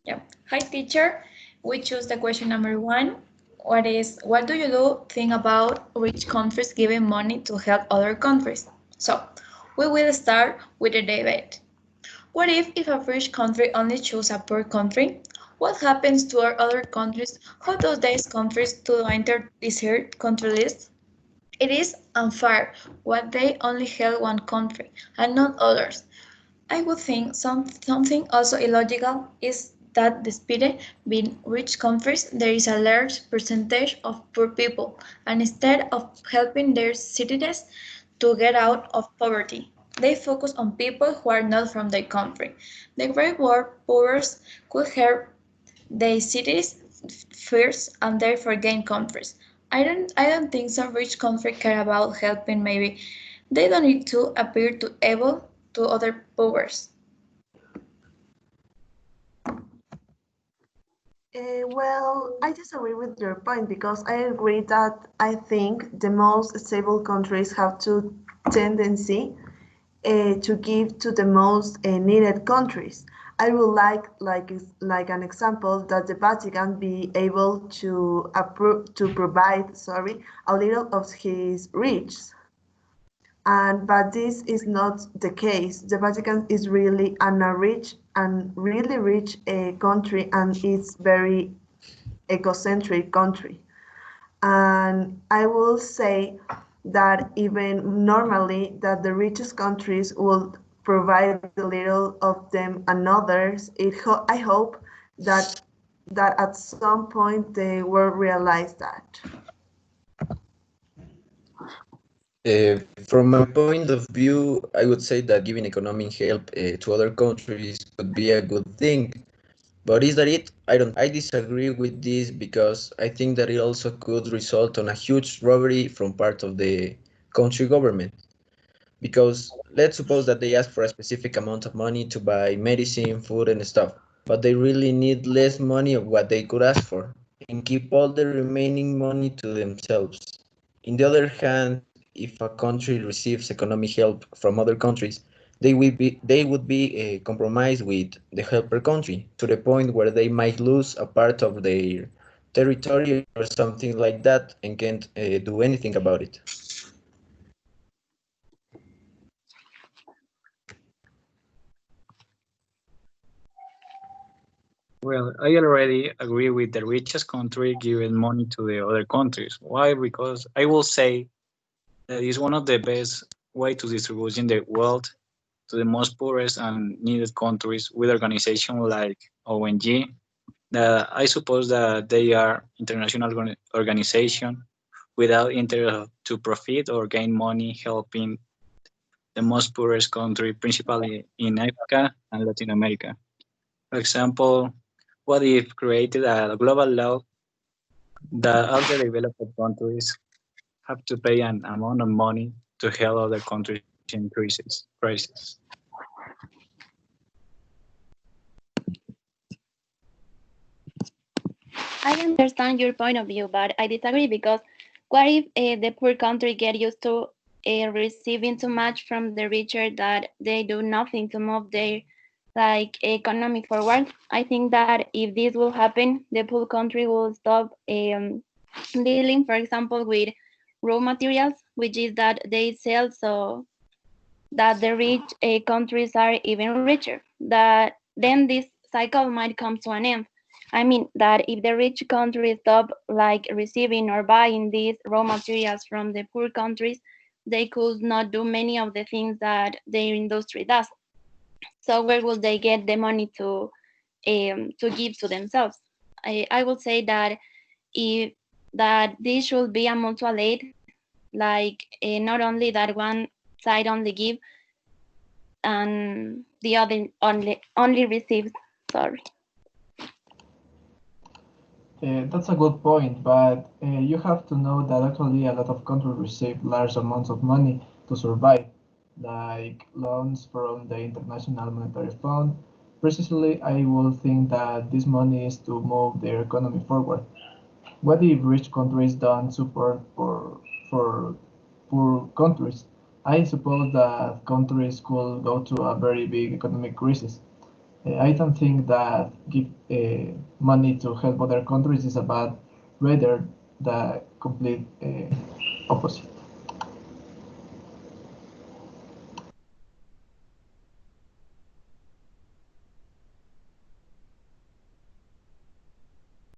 Yeah. Hi, teacher. We choose the question number 1. What do you think about rich countries giving money to help other countries? So, we will start with the debate. What if a rich country only choose a poor country? What happens to our other countries? How do these countries to enter this here country list? It is unfair what they only help one country and not others. I would think something also illogical is that despite being rich countries, there is a large percentage of poor people, and instead of helping their citizens to get out of poverty, they focus on people who are not from their country. The great world powers could help their cities first and therefore gain countries. I don't think some rich countries care about helping maybe they don't need to appear to able to other powers. Well, I disagree with your point because I agree that I think the most stable countries have to tendency to give to the most needed countries. I would like an example that the Vatican be able to approve to provide a little of his riches, and but this is not the case. The Vatican is really a rich and really rich country, and it's very egocentric country. And I will say that even normally that the richest countries will provide a little of them and others. I hope that at some point they will realize that. From my point of view, I would say that giving economic help to other countries could be a good thing. But is that it? I don't. I disagree with this because I think that it also could result on a huge robbery from part of the country government. Because let's suppose that they ask for a specific amount of money to buy medicine, food, and stuff, but they really need less money of what they could ask for and keep all the remaining money to themselves. In the other hand, if a country receives economic help from other countries, they would be compromised with the helper country to the point where they might lose a part of their territory or something like that and can't do anything about it. Well, I already agree with the richest country giving money to the other countries. Why? Because I will say that is one of the best way to distributing the wealth to the most poorest and needed countries with organizations like ONG. That I suppose that they are international organization without interest to profit or gain money helping the most poorest country, principally in Africa and Latin America. For example, what if created a global law that all the developed countries have to pay an amount of money to help other countries in crisis? I understand your point of view, but I disagree because what if the poor country get used to receiving too much from the richer that they do nothing to move their economic forward? I think that if this will happen, the poor country will stop dealing, for example, with raw materials, which is that they sell so that the rich countries are even richer. That then this cycle might come to an end. I mean that if the rich countries stop receiving or buying these raw materials from the poor countries, they could not do many of the things that their industry does. So where will they get the money to give to themselves? I would say that if that this should be a mutual aid, not only that one side only give and the other only receives. Sorry. That's a good point, but you have to know that actually a lot of countries receive large amounts of money to survive, like loans from the International Monetary Fund. Precisely, I will think that this money is to move their economy forward. What if rich countries don't support for poor countries? I suppose that countries could go to a very big economic crisis. I don't think that give money to help other countries is a bad, rather the complete opposite.